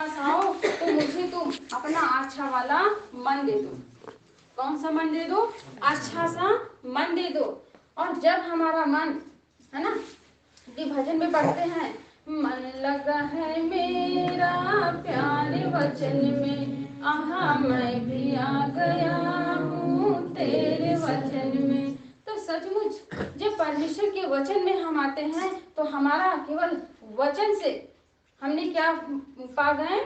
आओ तो मुझे तुम अपना अच्छा वाला मन दे दो। कौन सा मन दे दो? अच्छा सा मन दे दो। और जब हमारा मन, है ना, कि भजन में पढ़ते हैं, मन लगा है मेरा प्यारे वचन में, आहा मैं भी आ गया हूँ तेरे वचन में। तो सचमुच जब परमेश्वर के वचन में हम आते हैं तो हमारा केवल वचन से हमने क्या पा गए?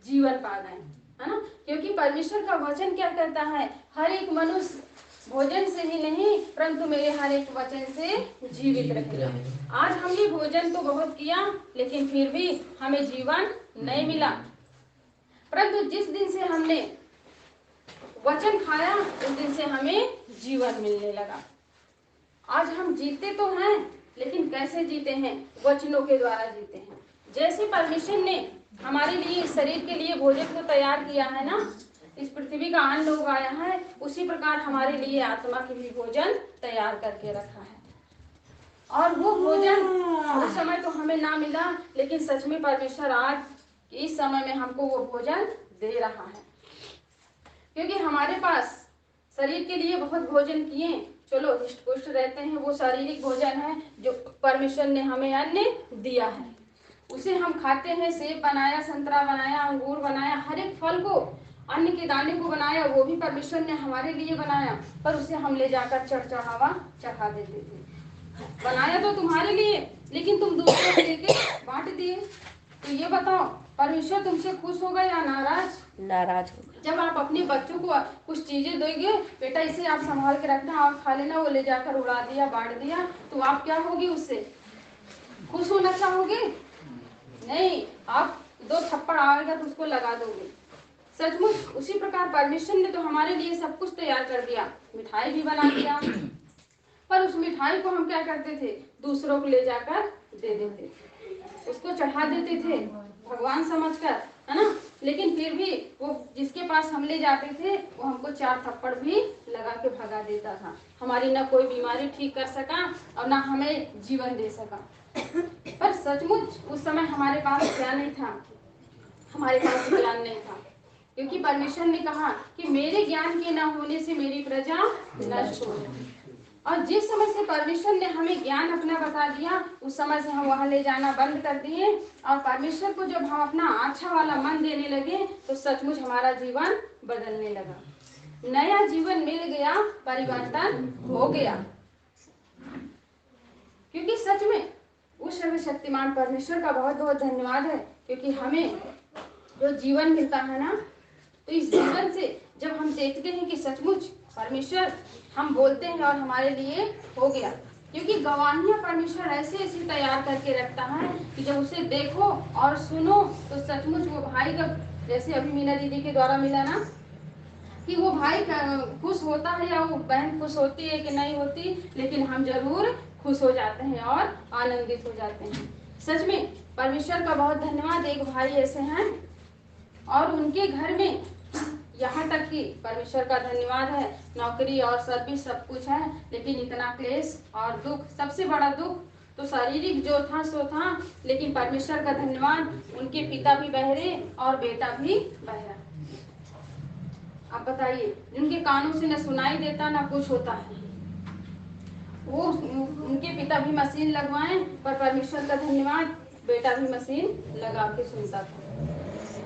जीवन पा गए, है ना। क्योंकि परमेश्वर का वचन क्या कहता है? हर एक मनुष्य भोजन से ही नहीं परंतु मेरे हर एक वचन से जीवित रहेगा। आज हमने भोजन तो बहुत किया लेकिन फिर भी हमें जीवन नहीं मिला, परंतु जिस दिन से हमने वचन खाया उस दिन से हमें जीवन मिलने लगा। आज हम जीते तो हैं लेकिन कैसे जीते हैं? वचनों के द्वारा जीते हैं। जैसे परमेश्वर ने हमारे लिए शरीर के लिए भोजन को तैयार किया है ना, इस पृथ्वी का अन्न उगाया है, उसी प्रकार हमारे लिए आत्मा के भी भोजन तैयार करके रखा है। और वो भोजन उस समय तो हमें ना मिला, लेकिन सच में परमेश्वर आज इस समय में हमको वो भोजन दे रहा है। क्योंकि हमारे पास शरीर के लिए बहुत भोजन किए, चलो हिष्ट पुष्ट रहते हैं, वो शारीरिक भोजन है जो परमेश्वर ने हमें अन्न दिया है, उसे हम खाते हैं। सेब बनाया, संतरा बनाया, अंगूर बनाया, हर एक फल को, अन्न के दाने को बनाया, वो भी परमेश्वर ने हमारे लिए बनाया, पर उसे हम ले जाकर चढ़ावा चढ़ा देते थे। बनाया तो तुम्हारे लिए लेकिन तुम दूसरों को लेके बांट दिए। तो ये बताओ परमेश्वर तुमसे खुश होगा या नाराज? नाराज होगा। जब आप अपने बच्चों को कुछ चीजें दोगे, बेटा इसे आप संभाल के रखना, आप खा लेना, वो ले जाकर उड़ा दिया, बांट दिया, तो आप क्या होगी? उससे खुश होना चाहोगे? नहीं, आप दो थप्पड़ आएगा तो उसको लगा दोगे। सचमुच उसी प्रकार परमेश्वर ने तो हमारे लिए सब कुछ तैयार कर दिया, मिठाई भी बना दिया, पर उस मिठाई को हम क्या करते थे? दूसरों को ले जाकर दे देते थे, उसको चढ़ा देते थे भगवान समझकर, है ना। लेकिन फिर भी वो जिसके पास हम ले जाते थे वो हमको 4 थप्पड़ भी लगा के भगा देता था। हमारी ना कोई बीमारी ठीक कर सका और ना हमें जीवन दे सका। पर सचमुच उस समय हमारे पास क्या नहीं था? हमारे पास ज्ञान नहीं था, क्योंकि परमेश्वर ने कहा कि मेरे ज्ञान के न होने से मेरी प्रजा नष्ट हो जाए। और जिस समय से परमेश्वर ने हमें ज्ञान अपना बता दिया, उस समय से हम वहां ले जाना बंद कर दिए, और परमेश्वर को जब हम अपना अच्छा वाला मन देने लगे तो सचमुच हमारा जीवन बदलने लगा, नया जीवन मिल गया, परिवर्तन हो गया। क्योंकि सच में उस सर्वशक्तिमान परमेश्वर का बहुत बहुत धन्यवाद है, क्योंकि हमें जो जीवन मिलता है ना, तो इस जीवन से जब हम देखते हैं कि सचमुच परमेश्वर, हम बोलते हैं और हमारे लिए हो गया। क्योंकि गवाहियां परमेश्वर ऐसे ऐसे तैयार करके रखता है कि जब उसे देखो और सुनो तो सचमुच वो भाई का, जैसे अभी मीना दीदी के द्वारा मिला ना, कि वो भाई खुश होता है या वो बहन खुश होती है कि नहीं होती, लेकिन हम जरूर खुश हो जाते हैं और आनंदित हो जाते हैं। सच में परमेश्वर का बहुत धन्यवाद। एक भाई ऐसे हैं और उनके घर में यहाँ तक कि परमेश्वर का धन्यवाद है, नौकरी और सर्विस सब कुछ है, लेकिन इतना क्लेश और दुख, सबसे बड़ा दुख तो शारीरिक जो था सो था, लेकिन परमेश्वर का धन्यवाद, उनके पिता भी बहरे और बेटा भी बहरा। आप बताइए, जिनके कानों से न सुनाई देता ना कुछ होता है, वो उनके पिता भी मशीन लगवाए, पर परमेश्वर का धन्यवाद, बेटा भी मशीन लगा के सुनता था।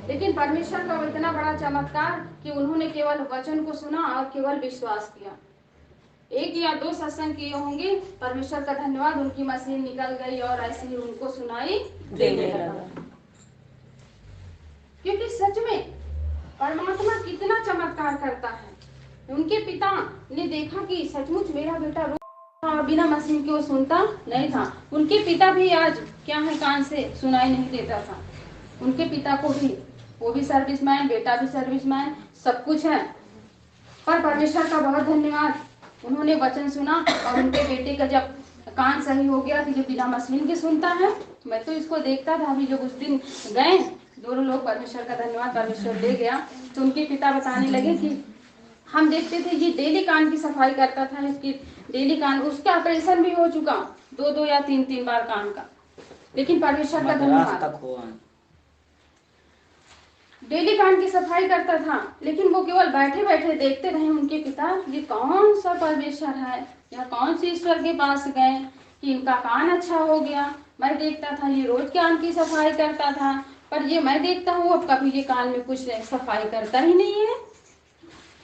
लेकिन परमेश्वर का इतना बड़ा चमत्कार कि उन्होंने केवल वचन को सुना और केवल विश्वास किया। 1 या 2 सत्संग किए होंगे, परमेश्वर का धन्यवाद, उनकी मशीन निकल गई और ऐसे ही उनको सुनाई देने लगा। क्योंकि सच में परमात्मा कितना चमत्कार करता है। उनके पिता ने देखा कि सचमुच मेरा बेटा और बिना मशीन के वो सुनता नहीं था। उनके पिता भी आज क्या है, कान से सुनाई नहीं देता था। उनके पिता को भी, वो भी सर्विसमैन, बेटा भी सर्विसमैन, सब कुछ है, पर परमेश्वर का बहुत धन्यवाद, उन्होंने वचन सुना और उनके बेटे का जब कान सही हो गया तो ये बिना मशीन के सुनता है। मैं तो इसको देखता था, अभी जब उस दिन गए दोनों लोग, परमेश्वर का धन्यवाद, परमेश्वर ले गया, तो उनके पिता बताने लगे कि हम देखते थे ये डेली कान की सफाई करता था, इसकी डेली कान, उसका ऑपरेशन भी हो चुका 2 या 3 बार कान का, लेकिन परमेश्वर का धन्यवाद। डेली कान की सफाई करता था, लेकिन वो केवल बैठे बैठे देखते रहे उनके पिता ये कौन सा परमेश्वर है या कौन सी ईश्वर के पास गए कि इनका कान अच्छा हो गया। मैं देखता था ये रोज कान की सफाई करता था, पर ये मैं देखता हूँ अब कभी ये कान में कुछ सफाई करता ही नहीं है।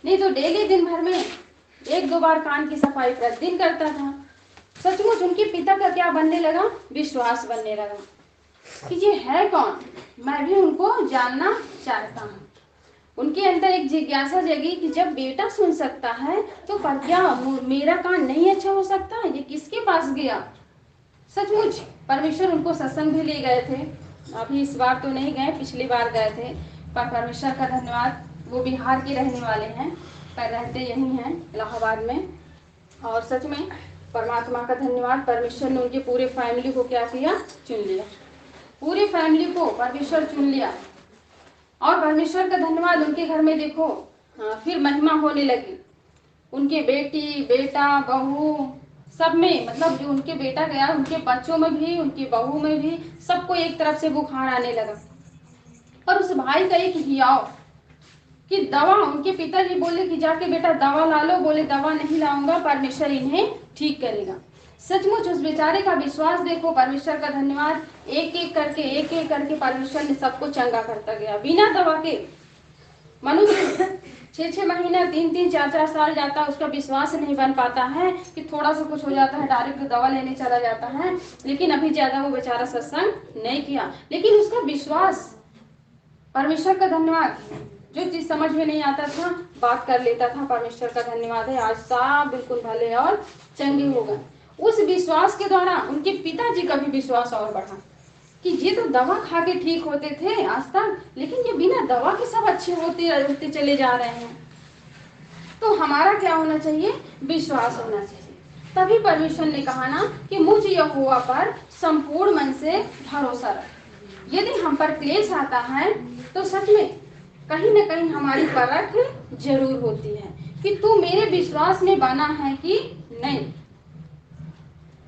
नहीं तो डेली दिन भर में 1-2 बार कान की सफाई प्रतिदिन करता था। सचमुच उनके पिता का क्या बनने लगा, विश्वास बनने लगा कि ये है कौन, मैं भी उनको जानना चाहता हूँ। उनके अंदर एक जिज्ञासा जगी कि जब बेटा सुन सकता है तो पर क्या मेरा कान नहीं अच्छा हो सकता, ये किसके पास गया। सचमुच परमेश्वर उनको सत्संग भी ले गए थे, अभी इस बार तो नहीं गए, पिछली बार गए थे, पर परमेश्वर का धन्यवाद वो बिहार के रहने वाले हैं पर रहते यहीं हैं इलाहाबाद में। और सच में परमात्मा का धन्यवाद, परमेश्वर ने उनके पूरे फैमिली को क्या किया, चुन लिया, पूरी फैमिली को परमेश्वर चुन लिया। और परमेश्वर का धन्यवाद उनके घर में देखो फिर महिमा होने लगी। उनके बेटी बेटा बहू सब में, मतलब जो उनके बेटा गया उनके बच्चों में भी उनकी बहू में भी सबको एक तरफ से बुखार आने लगा। और उस भाई का एक हियाव कि दवा, उनके पिताजी बोले कि जाके बेटा दवा ला लो, बोले दवा नहीं लाऊंगा, परमेश्वर इन्हें ठीक करेगा। सचमुच उस बेचारे का विश्वास देखो, परमेश्वर का धन्यवाद, एक एक करके परमेश्वर ने सबको चंगा करता गया बिना दवा के। मनुष्य 6-6 महीना 3-3 4-4 साल जाता, उसका विश्वास नहीं बन पाता है कि थोड़ा सा कुछ हो जाता है डायरेक्ट दवा लेने चला जाता है। लेकिन अभी ज्यादा वो बेचारा सत्संग नहीं किया, लेकिन उसका विश्वास, परमेश्वर का धन्यवाद, जो चीज समझ में नहीं आता था बात कर लेता था, परमेश्वर का धन्यवाद है आज सब बिल्कुल भले और चंगे हो गए। उस विश्वास के द्वारा उनके पिताजी का भी विश्वास और बढ़ा कि ये तो दवा खा के ठीक होते थे आज तक, लेकिन ये बिना दवा के सब अच्छे होते चले जा रहे हैं। तो हमारा क्या होना चाहिए, विश्वास होना चाहिए। तभी परमेश्वर ने कहा ना कि मुझ यहोवा पर संपूर्ण मन से भरोसा रख। यदि हम पर क्लेश आता है तो सच में कहीं न कहीं हमारी परख जरूर होती है कि तू मेरे विश्वास में बना है कि नहीं।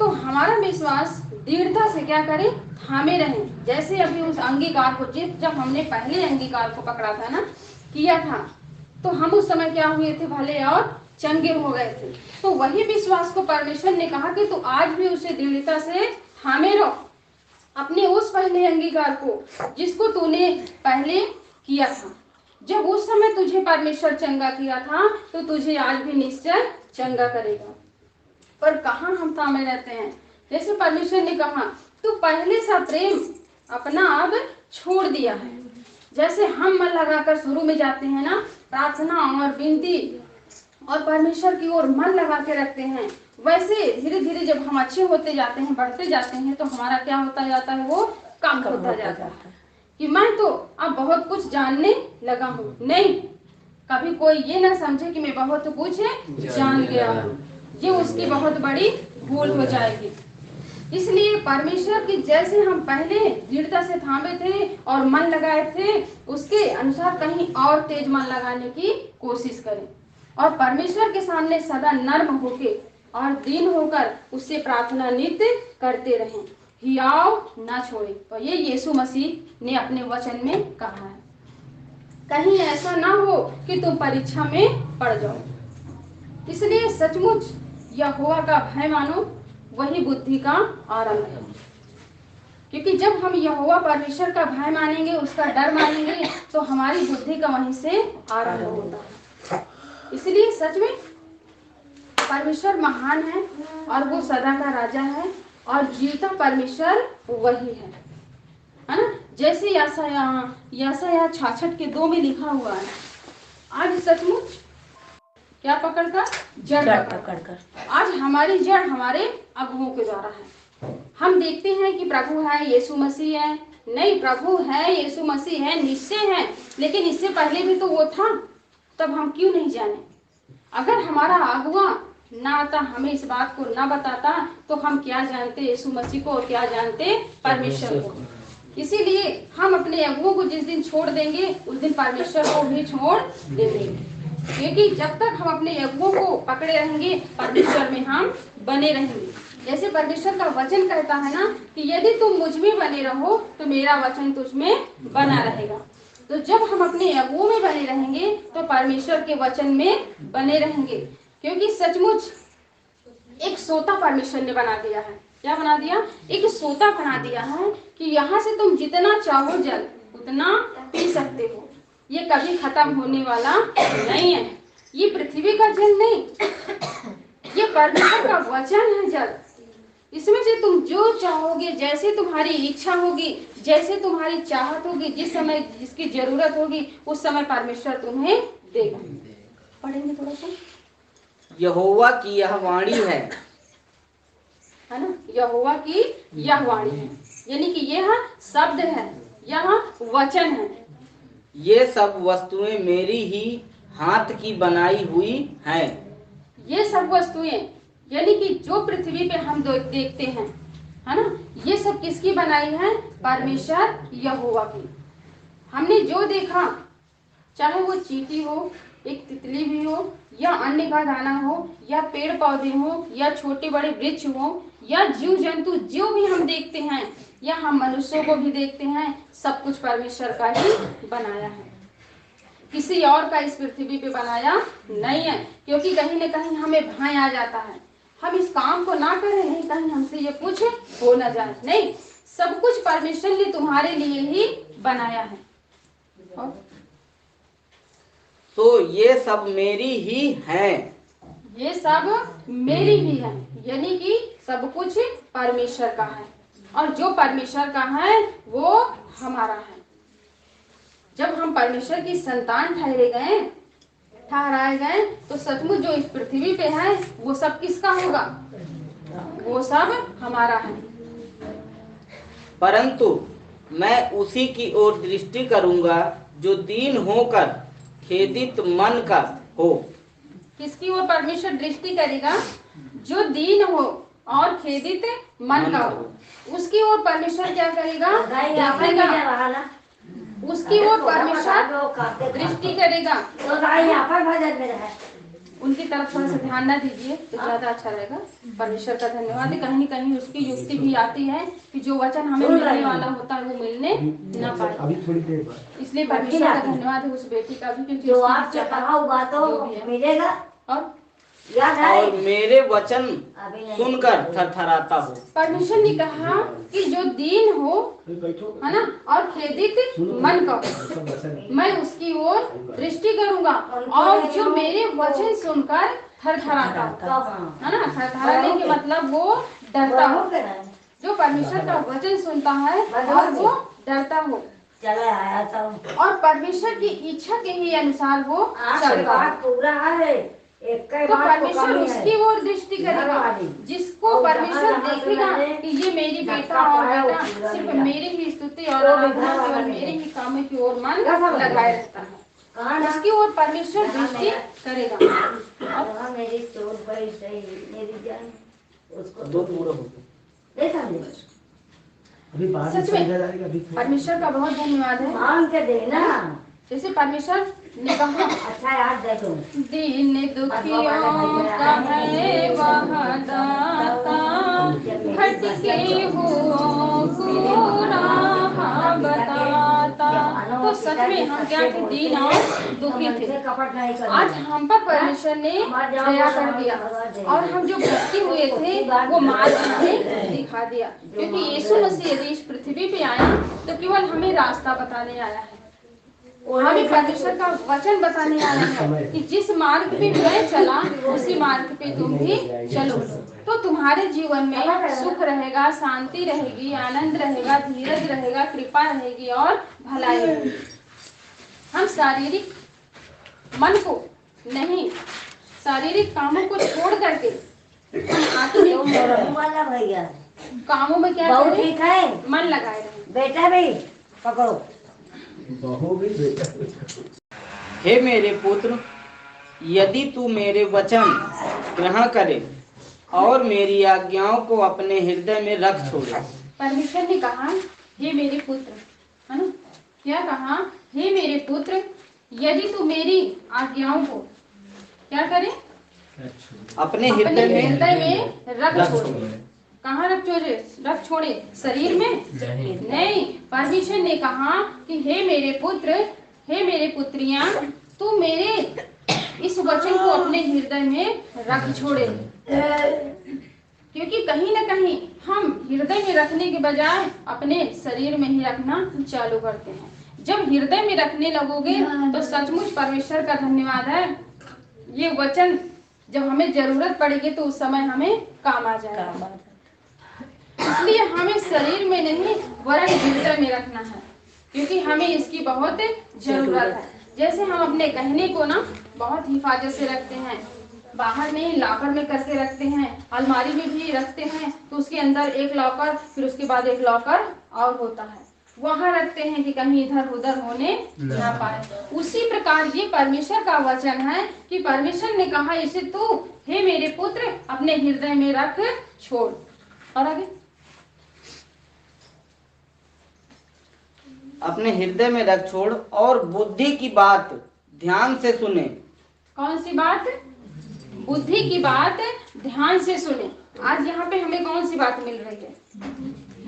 तो हमारा विश्वास दृढ़ता से क्या करे, थामे रहे। जैसे अभी उस अंगीकार को, जब हमने पहले अंगीकार को पकड़ा था ना, किया था, तो हम उस समय क्या हुए थे, भले और चंगे हो गए थे। तो वही विश्वास को परमेश्वर ने कहा कि तू आज भी उसे दृढ़ता से थामे रहो, अपने उस पहले अंगीकार को जिसको तूने पहले किया था। जब उस समय तुझे परमेश्वर चंगा किया था तो तुझे आज भी निश्चय चंगा करेगा। पर कहाँ हम थामे रहते हैं। जैसे परमेश्वर ने कहा तू पहले सा प्रेम अपना अब छोड़ दिया है। जैसे हम मन लगाकर शुरू में जाते हैं ना, प्रार्थना और विनती और परमेश्वर की ओर मन लगा के रखते हैं, वैसे धीरे धीरे जब हम अच्छे होते जाते हैं, बढ़ते जाते हैं, तो हमारा क्या होता जाता है, वो कम होता जाता है कि मैं तो अब बहुत कुछ जानने लगा हूँ। नहीं, कभी कोई ये ना समझे कि मैं बहुत कुछ जान गया हूँ, ये उसकी बहुत बड़ी भूल हो जाएगी। इसलिए परमेश्वर की जैसे हम पहले दृढ़ता से थामे थे और मन लगाए थे, उसके अनुसार कहीं और तेज मन लगाने की कोशिश करें और परमेश्वर के सामने सदा नर्म होके और दीन होकर उससे प्रार्थना नित्य करते रहें, हियाव ना छोड़े। तो ये यीशु मसीह ने अपने वचन में कहा है। कहीं ऐसा ना हो कि तुम परीक्षा में पड़ जाओ। इसलिए सचमुच यहोवा का भय मानो, वही बुद्धि का आरंभ है। क्योंकि जब हम यहोवा परमेश्वर का भय मानेंगे, उसका डर मानेंगे, तो हमारी बुद्धि का वहीं से आरंभ होता है। इसलिए सच में परमेश्वर महान है और वो सदा का राजा है और जीवता परमेश्वर वही है ना। जैसे यशायाह 66:2 में लिखा हुआ है, आज सचमुच क्या पकड़कर, जड़ पकड़कर। आज हमारी जड़ हमारे अगुओं के द्वारा है। हम देखते हैं कि प्रभु है, यीशु मसीह है। नहीं, प्रभु है, यीशु मसीह है, निश्चय है, लेकिन इससे पहले भी तो वो था, तब हम क्यों नहीं जाने। अगर हमारा अगुआ ना आता, हमें इस बात को ना बताता, तो हम क्या जानते यीशु मसीह को और क्या जानते परमेश्वर को। इसीलिए हम अपने अगुओं को जिस दिन छोड़ देंगे, उस दिन परमेश्वर को भी छोड़ देंगे। क्योंकि जब तक हम अपने अगुओं को पकड़े रहेंगे, परमेश्वर में हम बने रहेंगे। जैसे परमेश्वर का वचन कहता है ना कि यदि तुम मुझ में बने रहो तो मेरा वचन तुझ में बना रहेगा। तो जब हम अपने अगुओं में बने रहेंगे तो परमेश्वर के वचन में बने रहेंगे, क्योंकि सचमुच एक सोता परमेश्वर ने बना दिया है। क्या बना दिया? एक सोता बना दिया है कि यहाँ से तुम जितना चाहो जल उतना पी सकते हो। ये कभी खत्म होने वाला नहीं है। ये पृथ्वी का जल नहीं, ये परमेश्वर का वचन है जल। इसमें से तुम जो चाहोगे, जैसे तुम्हारी इच्छा होगी, जैसे तुम्हारी चाहत होगी, जिस समय जिसकी जरूरत होगी उस समय परमेश्वर तुम्हें देगा। पढ़ेंगे थोड़ा सा। यहोवा की यह वाणी है ना? यहोवा की यह वाणी है, यानी कि यह शब्द है, यह वचन है। ये सब वस्तुएं मेरी ही हाथ की बनाई हुई हैं। ये सब वस्तुएं यानी कि जो पृथ्वी पे हम देखते हैं, है ना, ये सब किसकी बनाई है? परमेश्वर यहोवा की। हमने जो देखा, चाहे वो चींटी हो, एक तितली भी हो, या अन्य का दाना हो, या पेड़ पौधे हो, या छोटे बड़े वृक्ष हो, या जीव जंतु जो भी हम देखते हैं, या हम मनुष्यों को भी देखते हैं, सब कुछ परमेश्वर का ही बनाया है। किसी और का इस पृथ्वी पे बनाया नहीं है, क्योंकि कहीं न कहीं हमें भय आ जाता है, हम इस काम को ना करें, नहीं कहीं हमसे ये कुछ हो ना जाए। नहीं, सब कुछ परमेश्वर ने तुम्हारे लिए ही बनाया है। और तो ये सब मेरी ही हैं। ये सब मेरी ही है, यानी कि सब कुछ परमेश्वर का है, और जो परमेश्वर का है वो हमारा है। जब हम परमेश्वर की संतान ठहराए गए तो सचमुच जो इस पृथ्वी पे है वो सब किसका होगा? वो सब हमारा है। परंतु मैं उसी की ओर दृष्टि करूंगा जो दीन होकर खेदित मन का हो। किसकी ओर परमेश्वर दृष्टि करेगा? जो दीन हो और खेदित मन का हो, उसकी ओर परमेश्वर क्या करेगा? देखेगा। उसकी ओर परमेश्वर दृष्टि करेगा। उनकी तरफ थोड़ा सा ध्यान ना दीजिए तो ज्यादा अच्छा रहेगा। परमेश्वर का धन्यवाद है। कहीं न कहीं उसकी युक्ति भी आती है कि जो वचन हमें मिलने वाला होता है वो मिलने ना पाए। अभी थोड़ी देर बाद इसलिए परमेश्वर का धन्यवाद है उस बेटी का भी, क्योंकि जो आपसे कहा हुआ तो मिलेगा। और मेरे वचन सुनकर थरथराता हो। परमेश्वर ने कहा कि जो दीन हो, है ना, और खेदित मन का, मैं उसकी ओर दृष्टि करूंगा, और जो मेरे वचन सुनकर थरथराता हो, है ना, थरथराने के मतलब वो डरता हो। जो परमेश्वर का वचन सुनता है और वो डरता हो, चला आया था, और परमेश्वर की इच्छा के ही अनुसार वो चलता है, पूरा है। तो परमेश्वर उसकी ओर दृष्टि करेगा, जिसको परमेश्वर देखेगा कि ये मेरी बेटा और बेटा सिर्फ मेरी ही स्तुति और आराधना केवल मेरे ही कामों की ओर मन लगाए रहता है, उसकी ओर परमेश्वर दृष्टि करेगा। मेरी चोट बड़ी सही, मेरी जान उसको दो पूरा हो गया। सच में परमेश्वर का बहुत धन्यवाद है। मांग के देना, जैसे परमेश्वर ने कहा, अच्छा याद देखो, दीन दुखियों का है वह दाता, भटके हुओं को राह बताता। तो सच में हम क्या थे? दीन और दुखी थे। आज हम पर परमेश्वर ने दया कर दिया, और हम जो भटके हुए थे वो मार्ग हमें दिखा दिया, क्योंकि यीशु मसीह यदि इस पृथ्वी पे आया तो केवल हमें रास्ता बताने आया है। हमें परमेश्वर का वचन बताने आया है कि जिस मार्ग पे मैं चला उसी मार्ग पे तुम भी चलो, तो तुम्हारे जीवन में सुख रहेगा, शांति रहेगी, आनंद रहेगा, धीरज रहेगा, कृपा रहेगी और भलाई रहेगी। हम शारीरिक मन को नहीं, शारीरिक कामों को छोड़ करके हम आत्मिक वाला भैया कामों में क्या बहुत करें? ठीक है, मन लगाए रहें। बेटा भी पकड़ो। हे मेरे पुत्र, यदि तू मेरे वचन ग्रहण करे और मेरी आज्ञाओं को अपने हृदय में रख छोड़े। परमेश्वर ने कहा, हे मेरे पुत्र, है ना, क्या कहा? हे मेरे पुत्र, यदि तू मेरी आज्ञाओं को क्या करे? अपने हृदय में रख छोड़े। कहाँ रख छोड़े? शरीर में नहीं। परमेश्वर ने कहा कि हे मेरे पुत्र, हे मेरे पुत्रियां, तू मेरे इस वचन को अपने हृदय में रख छोड़े, क्योंकि कहीं ना कहीं हम हृदय में रखने के बजाय अपने शरीर में ही रखना चालू करते हैं। जब हृदय में रखने लगोगे तो सचमुच परमेश्वर का धन्यवाद है, ये वचन जब हमें जरूरत पड़ेगी तो उस समय हमें काम आ जाएगा। इसलिए हमें शरीर में नहीं वरन हृदय में रखना है, क्योंकि हमें इसकी बहुत जरूरत है। जैसे हम अपने गहने को ना बहुत हिफाजत से रखते हैं, बाहर नहीं लॉकर में करके रखते हैं, अलमारी में भी रखते हैं, तो उसके अंदर एक लॉकर, फिर उसके बाद एक लॉकर और होता है, वहां रखते हैं कि कहीं इधर उधर होने ना पाए। उसी प्रकार ये परमेश्वर का वचन है कि परमेश्वर ने कहा इसे तू हे मेरे पुत्र अपने हृदय में रख छोड़। और आगे अपने हृदय में रख छोड़ और बुद्धि की बात ध्यान से सुने। कौन सी बात? बुद्धि की बात ध्यान से सुने। आज यहाँ पे हमें कौन सी बात मिल रही है?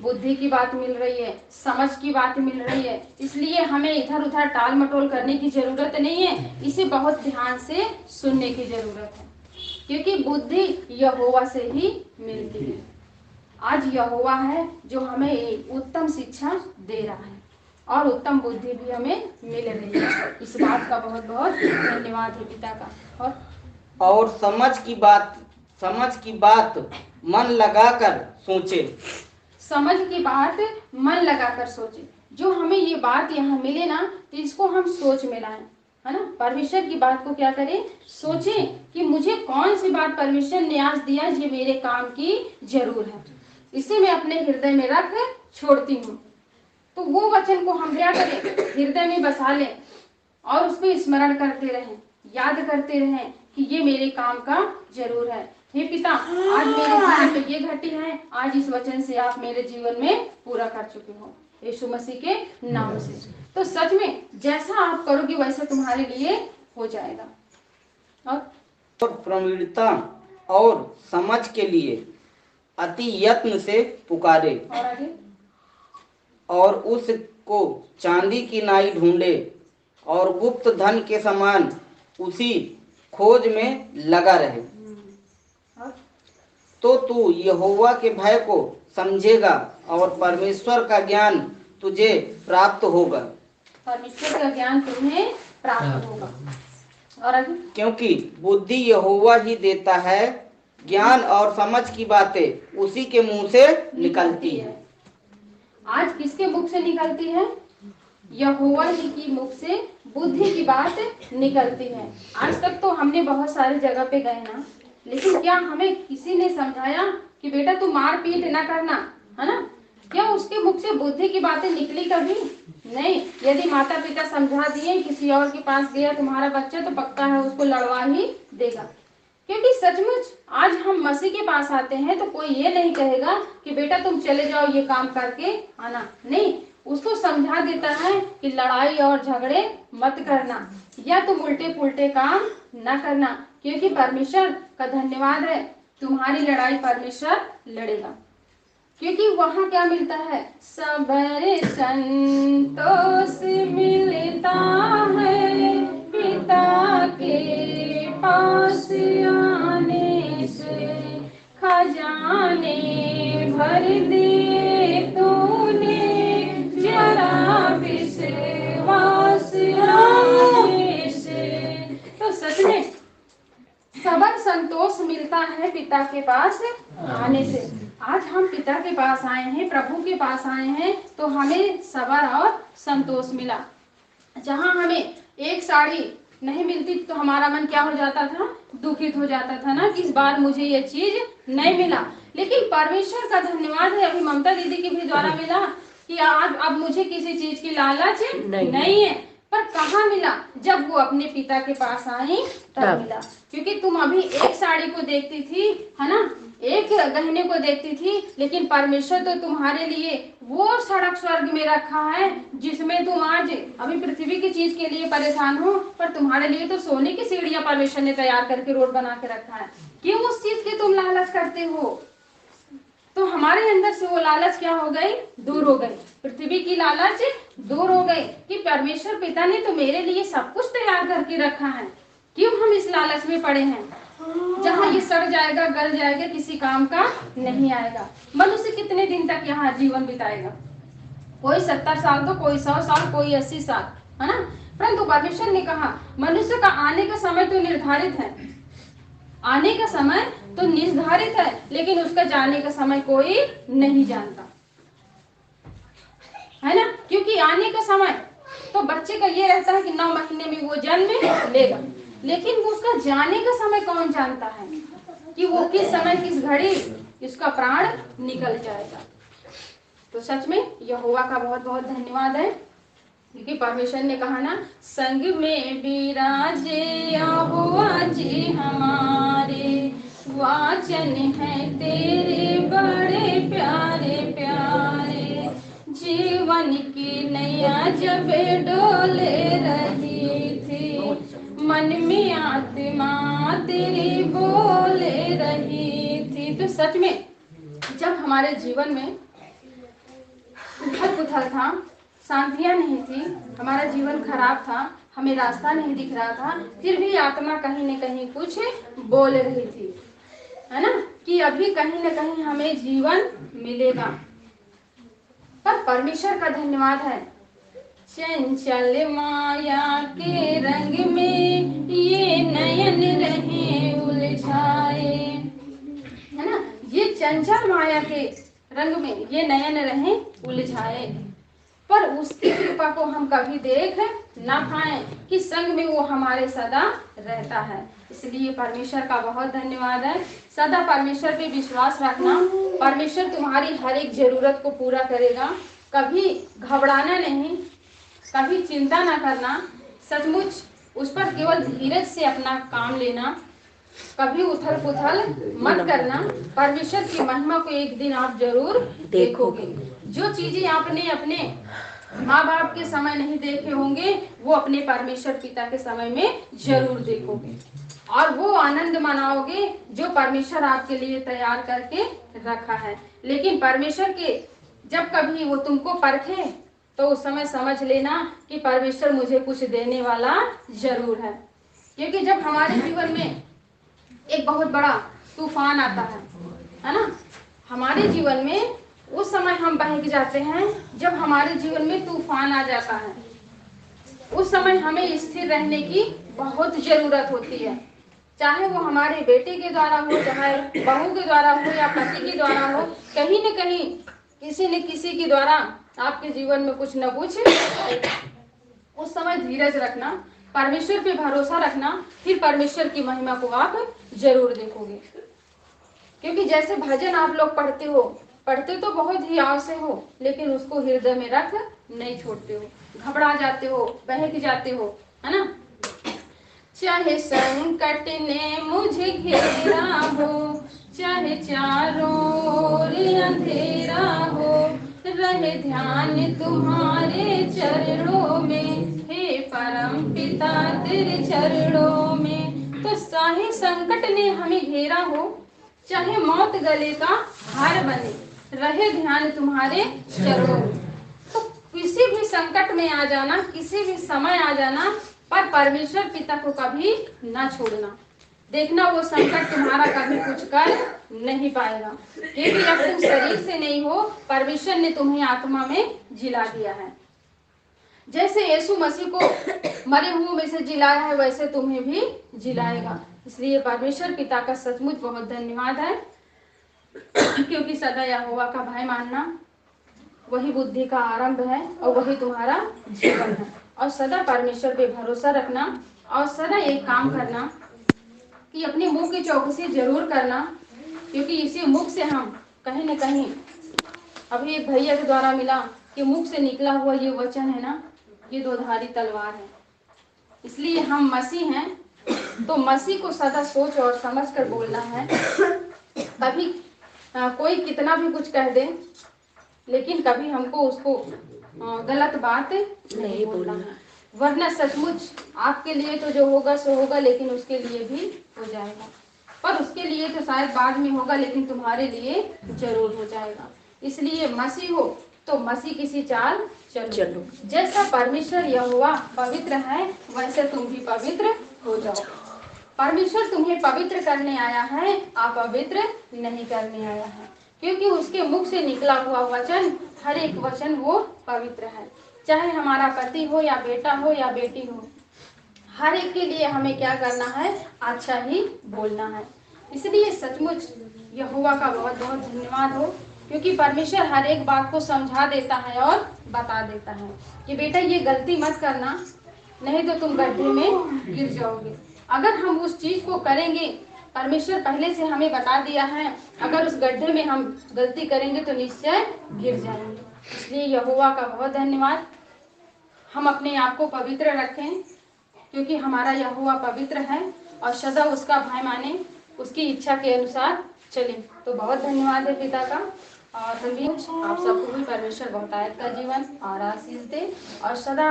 बुद्धि की बात मिल रही है, समझ की बात मिल रही है। इसलिए हमें इधर उधर टाल मटोल करने की जरूरत नहीं है, इसे बहुत ध्यान से सुनने की जरूरत है, क्योंकि बुद्धि यहोवा से ही मिलती है। आज यहोवा है जो हमें उत्तम शिक्षा दे रहा है और उत्तम बुद्धि भी हमें मिल रही है। इस बात का बहुत बहुत धन्यवाद है पिता का। और समझ की बात मन लगाकर सोचे। समझ की बात मन लगाकर सोचे। जो हमें ये बात यहाँ मिले ना तो इसको हम सोच में लाएं, है ना। परमेश्वर की बात को क्या करें? सोचें कि मुझे कौन सी बात परमेश्वर ने आज दिया जो मेरे काम की जरूर है, इसे मैं अपने हृदय में रख छोड़ती हूँ। तो वो वचन को हम क्या करें? हृदय में बसा लें और उसको स्मरण करते रहें, याद करते रहें कि ये मेरे काम का जरूर है। हे पिता, आज मेरे जीवन में ये घटी है, आज इस वचन से आप मेरे जीवन में पूरा कर चुके हो यीशु मसीह के नाम से। तो सच में जैसा आप करोगे वैसा तुम्हारे लिए हो जाएगा। और प्रवीणता और समझ के लिए अति यत्न से पुकारे और आगे और उसको चांदी की नाई ढूंढे और गुप्त धन के समान उसी खोज में लगा रहे, तो तू यहोवा के भय को समझेगा और परमेश्वर का ज्ञान तुझे प्राप्त होगा। परमेश्वर का ज्ञान तुम्हें प्राप्त होगा। और आगे क्योंकि बुद्धि यहोवा ही देता है, ज्ञान और समझ की बातें उसी के मुंह से निकलती है। आज किसके मुख से निकलती है? यहोवा ही की मुख से बुद्धि की बात निकलती है। आज तक तो हमने बहुत सारी जगह पे गए ना, लेकिन क्या हमें किसी ने समझाया कि बेटा तू मार पीट ना करना, है ना? क्या उसके मुख से बुद्धि की बातें निकली कभी? नहीं। यदि माता पिता समझा दिए किसी और के पास गया तुम्हारा बच्चा तो पक्का है उसको लड़वा ही देगा, क्योंकि सचमुच आज हम मसीह के पास आते हैं तो कोई ये नहीं कहेगा कि बेटा तुम चले जाओ ये काम करके आना, नहीं। उसको समझा देता है कि लड़ाई और झगड़े मत करना या तुम उल्टे पुल्टे काम न करना, क्योंकि परमेश्वर का धन्यवाद है तुम्हारी लड़ाई परमेश्वर लड़ेगा। क्योंकि वहाँ क्या मिलता है? सब्र संतोष मिलता है पिता के पास आने से, खजाने भर दिए तूने जरा विश्वास आने से। तो सच में सबर संतोष मिलता है पिता के पास आने से। आज हम पिता के पास आए हैं, प्रभु के पास आए हैं, तो हमें सबर और संतोष मिला। जहाँ हमें एक साड़ी नहीं मिलती तो हमारा मन क्या हो जाता था? दुखित हो जाता था ना कि इस बार मुझे ये चीज नहीं मिला। लेकिन परमेश्वर का धन्यवाद है, अभी ममता दीदी के भी द्वारा मिला कि आज अब मुझे किसी चीज की लालच नहीं है। पर कहाँ मिला? जब वो अपने पिता के पास आई तब मिला। क्योंकि तुम अभी एक साड़ी को देखती थी, है ना, एक गहने को देखती थी, लेकिन परमेश्वर तो तुम्हारे लिए वो सड़क स्वर्ग में रखा है जिसमें तुम आज अभी पृथ्वी की चीज के लिए परेशान हो, पर तुम्हारे लिए तो सोने की सीढ़ियां परमेश्वर ने तैयार करके रोड बना के रखा है। क्यों उस चीज की तुम लालच करते हो? तो हमारे अंदर से वो लालच क्या हो गई? दूर हो गई। पृथ्वी की लालच दूर हो गई कि परमेश्वर पिता ने तो मेरे लिए सब कुछ तैयार करके रखा है, क्यों हम इस लालच में पड़े हैं जहाँ ये सड़ जाएगा, गल जाएगा, किसी काम का नहीं आएगा। मनुष्य कितने दिन तक यहाँ जीवन बिताएगा? कोई 70 साल तो कोई 100 साल, कोई 80 साल, है ना। परंतु परमेश्वर ने कहा मनुष्य का आने का समय तो निर्धारित है, आने का समय तो निर्धारित है, लेकिन उसका जाने का समय कोई नहीं जानता, है ना। क्योंकि आने का समय तो बच्चे का ये रहता है कि 9 महीने में वो जन्म लेगा, लेकिन वो उसका जाने का समय कौन जानता है कि वो किस समय, किस घड़ी इसका प्राण निकल जाएगा। तो सच में यहोवा का बहुत बहुत धन्यवाद है, क्योंकि परमेश्वर ने कहा ना, संग में विराजे यहोवा जी हमारे, वाचन है तेरे बड़े प्यारे प्यारे, जीवन की नैया जब डोले रही थी, मन में आत्मा तेरी बोले रही थी। तो सच में जब हमारे जीवन में उथल पुथल था, शांतियां नहीं थी, हमारा जीवन खराब था, हमें रास्ता नहीं दिख रहा था, फिर भी आत्मा कहीं न कहीं कुछ बोल रही थी, है ना, कि अभी कहीं न कहीं हमें जीवन मिलेगा। पर परमेश्वर का धन्यवाद है, चंचल माया के रंग में ये नयन रहे उलझाए, है ना। ये चंचल माया के रंग में ये नयन रहे उलझाए, पर उसकी कृपा को हम कभी देख ना पाए कि संग में वो हमारे सदा रहता है। इसलिए परमेश्वर का बहुत धन्यवाद है। सदा परमेश्वर पे विश्वास रखना, परमेश्वर तुम्हारी हर एक जरूरत को पूरा करेगा। कभी घबराना नहीं, कभी चिंता ना करना, सचमुच उस पर केवल धीरज से अपना काम लेना, कभी उथल पुथल मत करना। परमेश्वर की महिमा को एक दिन आप जरूर देखोगे। जो चीजें आपने अपने माँ बाप के समय नहीं देखे होंगे, वो अपने परमेश्वर पिता के समय में जरूर देखोगे, और वो आनंद मनाओगे जो परमेश्वर आपके लिए तैयार करके रखा है। लेकिन परमेश्वर के जब कभी वो तुमको परखे, तो उस समय समझ लेना कि परमेश्वर मुझे कुछ देने वाला जरूर है। क्योंकि जब हमारे जीवन में एक बहुत बड़ा तूफान आता है ना, हमारे जीवन में उस समय हम बहक जाते हैं। जब हमारे जीवन में तूफान आ जाता है, उस समय हमें स्थिर रहने की बहुत जरूरत होती है। चाहे वो हमारे बेटे के द्वारा हो, चाहे बहू के द्वारा हो, या पति के द्वारा हो, कहीं न कहीं किसी न किसी के द्वारा आपके जीवन में कुछ न कुछ, उस समय धीरज रखना, परमेश्वर पे भरोसा रखना, फिर परमेश्वर की महिमा को आप जरूर देखोगे। क्योंकि जैसे भजन आप लोग पढ़ते तो बहुत ही आव से हो, लेकिन उसको हृदय में रख नहीं छोड़ते हो, घबरा जाते हो, बहक जाते हो, है ना। चाहे संकट ने मुझे घेरा हो, चाहे चारों ओर अंधेरा हो, रहे ध्यान तुम्हारे चरणों में, हे परम पिता तेरे चरणों में। तो चाहे संकट ने हमें घेरा हो, चाहे मौत गले का हार बने, रहे ध्यान तुम्हारे चरणों में। तो किसी भी संकट में आ जाना, किसी भी समय आ जाना, पर परमेश्वर पिता को कभी ना छोड़ना। देखना वो संकट तुम्हारा कभी कुछ कर नहीं पाएगा, क्योंकि अब तुम शरीर से नहीं हो, परमेश्वर ने तुम्हें आत्मा में जिला दिया है। जैसे यीशु मसीह को मरे हुए में से जिलाया है, वैसे तुम्हें भी जिलाएगा। इसलिए परमेश्वर पिता का सचमुच बहुत धन्यवाद है, क्योंकि सदा यहोवा का भय मानना वही बुद्धि का आरंभ है, और वही तुम्हारा जीवन है। और सदा परमेश्वर पे भरोसा रखना, और सदा एक काम करना कि अपने मुंह की चौकसी जरूर करना, क्योंकि इसी मुख से हम कहीं न कहीं, अभी एक भैया के द्वारा मिला कि मुख से निकला हुआ ये वचन है ना, ये दोधारी तलवार है। इसलिए हम मसीह हैं, तो मसीह को सदा सोच और समझ कर बोलना है। कभी कोई कितना भी कुछ कह दे, लेकिन कभी हमको उसको गलत बात नहीं बोलना है, वरना सचमुच आपके लिए तो जो होगा सो होगा, लेकिन उसके लिए भी हो जाएगा। पर उसके लिए तो शायद बाद में होगा, लेकिन तुम्हारे लिए जरूर हो जाएगा। इसलिए मसीह हो तो मसीह किसी चाल चलो जैसा परमेश्वर यहोवा पवित्र है वैसे तुम भी पवित्र हो जाओ। परमेश्वर तुम्हें पवित्र करने आया है, अपवित्र नहीं करने आया है, क्योंकि उसके मुख से निकला हुआ वचन, हर एक वचन वो पवित्र है। चाहे हमारा पति हो या बेटा हो या बेटी हो, हर एक के लिए हमें क्या करना है, अच्छा ही बोलना है। इसलिए सचमुच यहोवा का बहुत बहुत धन्यवाद हो, क्योंकि परमेश्वर हर एक बात को समझा देता है और बता देता है कि बेटा ये गलती मत करना, नहीं तो तुम गड्ढे में गिर जाओगे। अगर हम उस चीज को करेंगे, परमेश्वर पहले से हमें बता दिया है, अगर उस गड्ढे में हम गलती करेंगे तो निश्चय गिर जाएंगे। इसलिए यहोवा का बहुत धन्यवाद। हम अपने आप को पवित्र रखें, क्योंकि हमारा यहोवा पवित्र है और सदा उसका भय माने, उसकी इच्छा के अनुसार चले। तो बहुत धन्यवाद है पिता का। और सभी आप सबको भी परमेश्वर बहुतायत का जीवन और आशीष दे और सदा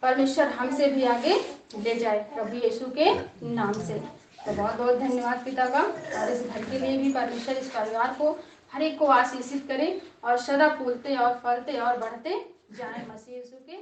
परमेश्वर हमसे भी आगे ले जाए प्रभु यीशु के नाम से। तो बहुत बहुत धन्यवाद पिता का। और इस घर के लिए भी परमेश्वर इस परिवार को हर एक को आशीषित करे और सदा फूलते और फलते और बढ़ते जाए मसीह यीशु के